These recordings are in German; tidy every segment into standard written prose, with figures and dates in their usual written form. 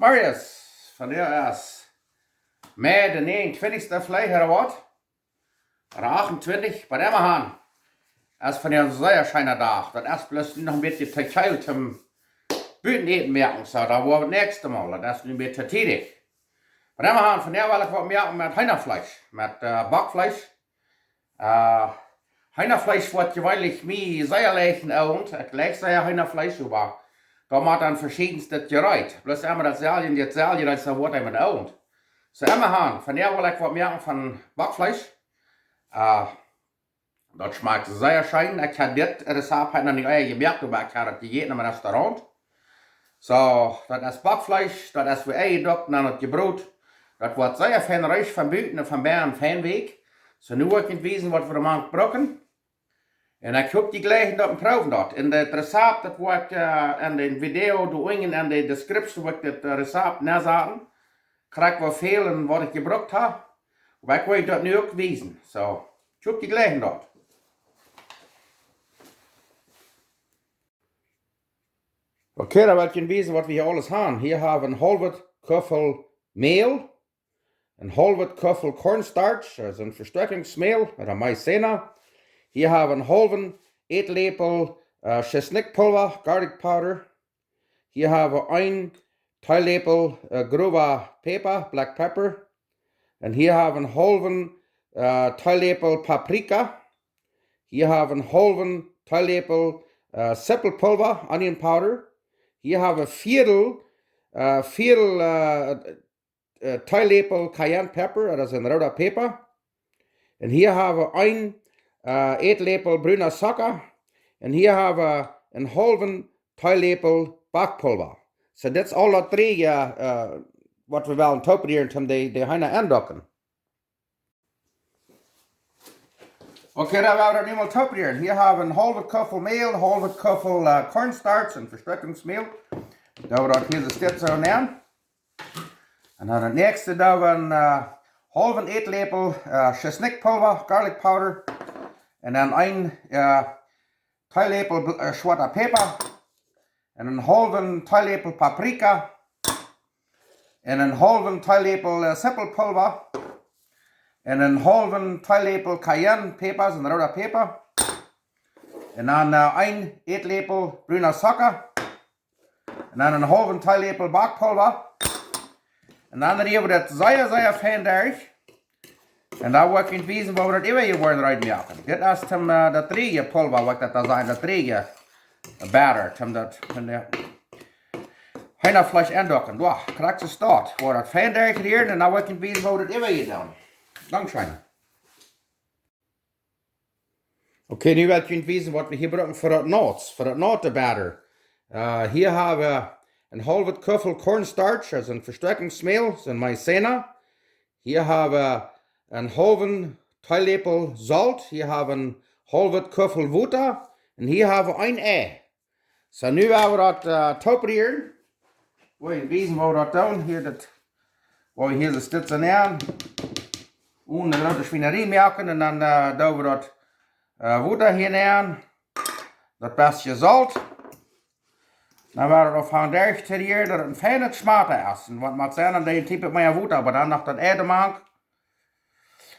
Marius, van der is mei de 29ste vleeg wat. Oder 28, bei dem Hahn. Erst von der sehr schönen Tag. Das erst bloß noch ein bisschen Tequila zum Büten merken. So, da war das nächste Mal. Das ist ein bisschen tätig. Bei dem Hahn, von der will ich was merken mit Hühnerfleisch. Mit Backfleisch. Hühnerfleisch wird gewöhnlich mehr sehr leicht und gleich sehr Hühnerfleisch, aber da macht dann verschiedenste Gerät. Bloß immer das Salien, das ist da wird immer und. So, immer Hahn, von der will ich was merken von Backfleisch. Das schmeckt sehr schön. Ich habe das Rezept noch nicht gemerkt, aber ich habe das gegessen im Restaurant. So, das ist Backfleisch, das ist wie eingedockt, dann das gjebrut. Das wird sehr fein reich von Büten und von Bären Feinweg. So, nu wird ich wissen, was wir machen brauchen. Und ich habe die gleichen dort proben dort. In das Rezept, das wird in dem Video, du in der Description, wird das Rezept nachsagen. Krieg was fehlen, was ich gebraucht habe. Aber ich will das nu auch wissen. So, ich habe die gleichen dort. Okay, da wollt ihr wissen, was wir hier alles haben. Hier haben wir ein halbes Kuffel Mehl, ein halbes Kuffel cornstarch, also ein Verschtarkunksmehl oder maizena. Hier haben wir einen halben äteläppel schisnick pulva, garlic powder. Hier haben wir ein teeläppel grober päppa, black pepper. Und hier haben wir einen halben teeläppel paprika. Hier haben wir einen halben teeläppel zippelpulver, onion powder. Hier haben wir viertel teeläppel cayenne pepper, das ist ein roda päppa. Und hier haben wir ein äteläppel bruna zucka. Und hier haben wir einen halben teeläppel backpulver. So das ist alle drei, was wir wollen topieren, um die Heine andocken. Okay, dann werden wir das nicht mal topieren. Hier haben wir einen halben Kuffel Mehl, einen halben Kuffel cornstarch, ein Verschtarkunksmehl. Da wir das hier das so nehmen. Und dann das nächste, da wir einen halben äteläppel schisnickpulver, garlic powder. Und dann ein teeläppel schwarzer Päppa. Und einen halben teeläppel paprika. Und einen halben teeläppel zippelpulver. Und einen halben teeläppel cayenne Pfeffer, ein roter Pfeffer. Und dann ein äteläppel bruna zucka. Und dann einen halben teeläppel Backpulver. Und dann rühren wir das sehr fein durch. Und da wird ich wissen, wo wir das immer geworden reinmachen. Das ist das dritte Pulver, was das da sein, das dritte Batter, das Hühnerfleisch andocken. Da kriegst du es dort. Wo das fein durchrühren, und dann wird ich wissen, wo das immer getan. Dankeschön. Okay, nu wil je wissen, was wir hier brauchen für das nauted Batter. Hier haben wir ein halbes Kuffel cornstarch, also ein Verschtarkunksmehl, das ist ein maizena. Hier haben wir einen halben teeläppel Salz. Hier haben wir ein halbes Kuffel wuta. Und hier haben wir ein Ei. So, nu werden wir das topieren. Wir wissen, wo wir das tun. Hier, wo wir hier das Stütze nehmen. Und eine große Schweinerei merken und dann da wir das wuta hier nehmen. Das bisschen Salz. Dann werden wir auf den Derch terrieren, dass es ein feines Schmatter ist. Und was mag sein, dann tippt mehr wuta, aber dann noch das Ede mag.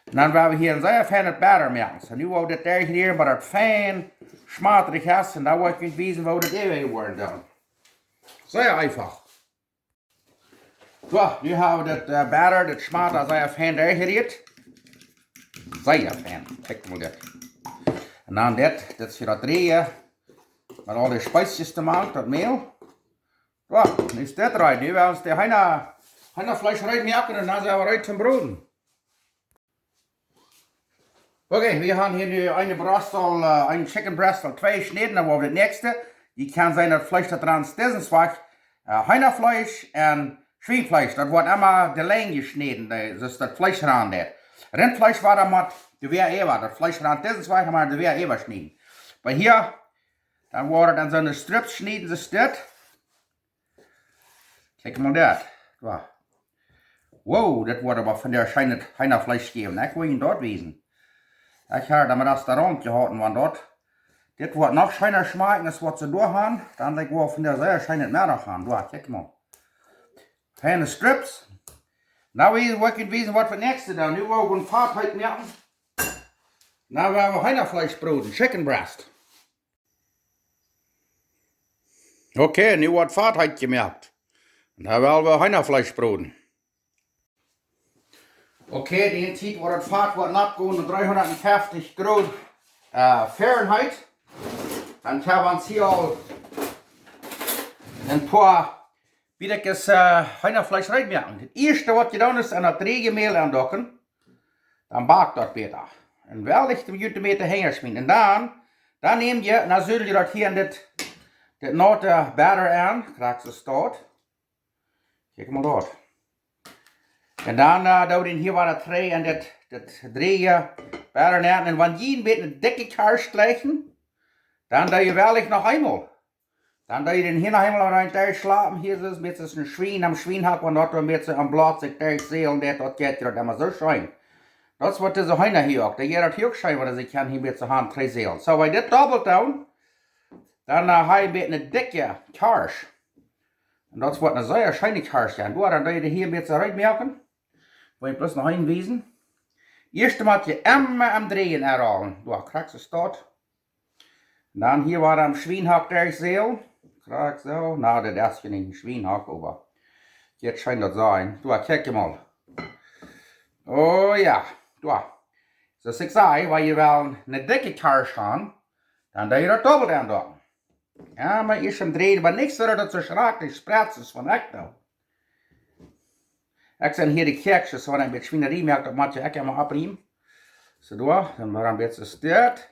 Und dann werden wir hier ein sehr feines Batter merken. So, nu wollen wir das Derch hier, aber das fein schmatterig ist. Und da wollte ich wissen, wo das ewig geworden ist. Sehr einfach. So, nu haben wir das Batter, das Schmatter sehr fein durchgeriert. Sehr fein. Check mal das. Und dann das ist für das Drehen. Mit alle Spezies gemacht, das Mehl. So, nu ist das rein. Nu werden wir uns die Hühnerfleisch reinmerken und dann sind wir rein zum Broden. Okay, wir haben hier eine Brastel, ein Chicken Brastel, 2 Schneiden, dann wollen wir das nächste. Die kann sein, das Fleisch da dran ist, das ist Hühnerfleisch und Schweinefleisch. Das wird immer die Länge geschnitten, das ist das Fleisch dran. Rindfleisch war da mit Gewehr Ewer, das Fleisch dran, das ist weiter mal Gewehr Ewer schneiden. Bei hier, dann wurde dann so eine Strips schneiden, das ist das. Check mal das. So. Wow, das wurde aber von der Hühnerfleisch geben, ne? Ich will ihn dort wiesen. Ich habe am Restaurant gehalten, waren dort. Das wird noch schöner schmecken, das wird so durchhauen. Dann ich will von der sehr schönen mehr noch haben. Du, check mal. Feine strips. Nou is wat ik weten wat we next doen. Nu wou ik een vaatheid maken. Nou hebben we heinafleischbroden, chicken breast. Oké, nu wordt vaatheid gemaakt. Nou hebben we heinafleischbroden. Oké, die tijd wordt het vaat wordt opgegaan op 350 graden Fahrenheit. Dan gaan we ons hier al een paar bietjes heinafleisch reinmaken. Het eerste wat je dan is aan het regenmeel aandokken. Dan bakt dat beter. En wel ligt de minuten met de hengersmien. En dan neem je, dan zul je dat hier in dit nauted batter aan. Krijg je staat. Kijk maar dat. En dan doe je hier wat twee en dit drieën batter aan. En wanneer je een beetje een dikke kaars leggen, dan doe je wel nog eenmaal. Dan doe je den hier nog eenmaal rein thuis slapen. Hier is een beetje een schwien am schwienhak, want dat een beetje een blad zich thuis zeelen, dat gaat je dat immer zo schijn. Dat is wat deze heine hier ook. Dat je dat hier ook schijn, want ik kan hier met zijn hand twee zeelen. Zo, als je dit dobbelt doen, dan heb je een beetje een dikke kaars. En dat is wat een zeer schijne kaars is. Dan doe je hier een beetje uitmerken. Wil je plus nog inwijzen. Eerst moet je immer am drehen herhalen. Doe, krijg je staat. Dan hier waar am schwienhak thuis zeelen. Krijg zo. Nou, dat is geen schwienhak, maar jetzt schijnt dat zijn. Doe, kijk je mal. Oh ja. Doe. Zoals ik zei, waar je wel een dikke kaars gaan, dan doe je dat dubbel aan doen. Ja, maar eerst hem drehen, maar niks dat het zo schraakt, sprets is van echt nou. Ik zijn hier de kerkjes, waar een beetje schwienerie merkt, dat moet je echt helemaal opriemen. Zo doe, dan maar een beetje stuurt.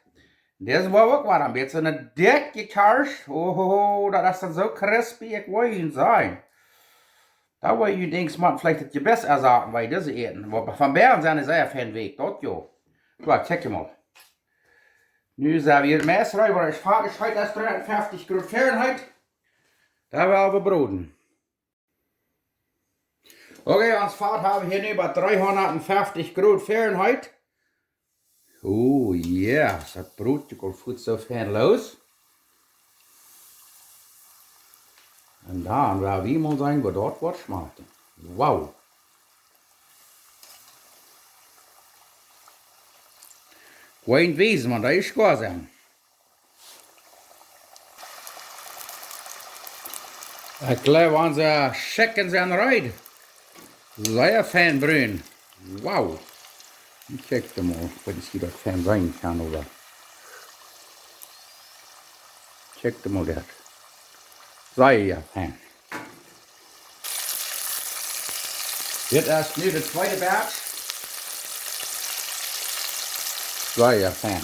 Deze was ook wel een beetje een dikke kaars. Oh, dat is dan zo crispy, ik wil je zijn. Dat wil je denken, man, vielleicht dat je best erzaken, weil diese eten. Maar van Bären zijn ze echt geen weg, dat joh. Kijk, kijk je mal. Nu zijn we hier het mes rui, waar is vaak scheid als 350 graden Fahrenheit. Daar willen we broden. Oké, ons vaat hebben we hier nu bij 350 graden Fahrenheit. Oh ja, dat broodje komt goed zo fijn los. En dan wil we iemand zijn waar dat wordt smaken. Wauw. Gewoon wezen, want dat is goed zijn. Ik geloof onze chicken zijn eruit. Zeer fijn bruin. Wauw. Kijk hem al, wat is hier dat fijn zijn kan over. Check hem al dat. Zeer fijn. Dit is nu de tweede batch. Zeer fijn.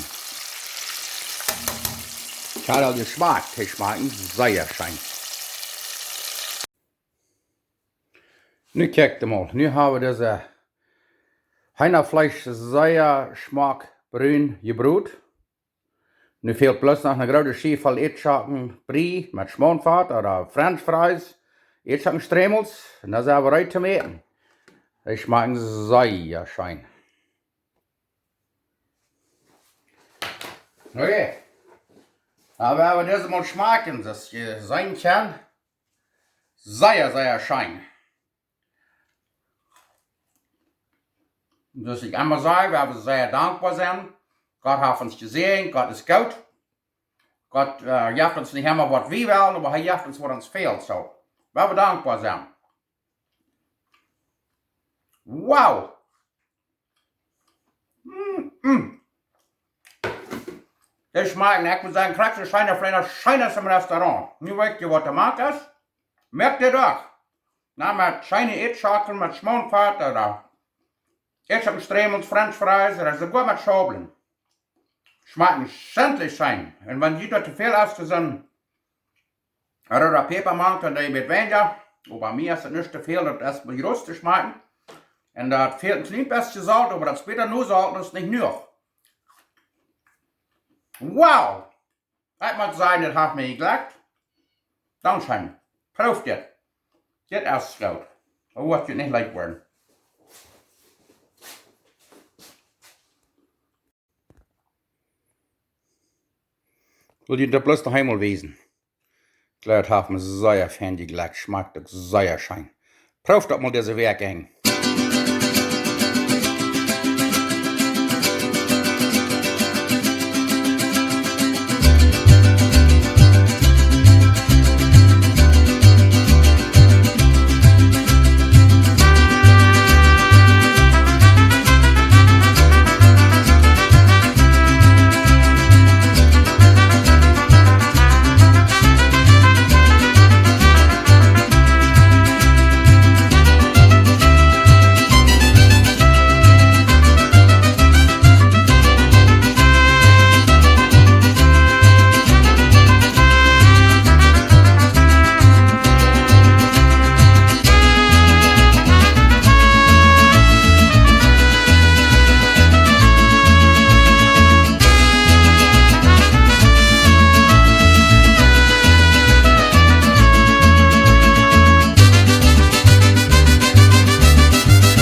Ik had al je smaak, die smaken zeer fijn. Nu kijk hem al, nu hebben we deze heinafleisch zeer smaak bruin gjebrut. Nu fehlt plus noch eine große Schäfel ätschaken Brie mit Schmonfahrt oder French Fries, ätschaken schträmels, und das ist aber rein zum Eten. Die schmecken sehr schön. Okay, aber wenn das mal schmecken, dass je sein kann, sehr schön. Dus ik einmal sagen, wir haben sehr dankbar sein. Gott hat uns gesehen, Gott ist gut. Gott jaft uns nicht immer, was wir wollen, aber er jaft uns, was uns fehlt. So, wir haben dankbar sein. Wow! Das schmeckt, ich würde sagen, kriegst du Scheine für ein Scheines im Restaurant. Nu weißt ihr, was du magst? Merkt ihr doch. Na, mit Scheine Ätschaken, mit Schmonfahrt oder Ätschaken schträmels, French Fries oder sogar mit Schobeln. Schmecken schändlich sein. Und wenn die dort zu viel hast, so ein roda Päppa macht, dann die mit weniger. Und bei mir ist das nicht zu viel, das ist mit Rust zu schmecken. Und da fehlt ein klein bisschen Salz, aber das später nur Salz, das ist nicht nur. Wow! Ich muss sagen, das hat mir geglaubt. Dankeschön. Proef dit. Dit is groot. Hoe wordt je niet leuk worden? Wil je dat bloß noch einmal wezen? Klar, het heeft me zeer fijn geglaubt. Schmeckt ook zeer schön. Proef dat mal deze Werking.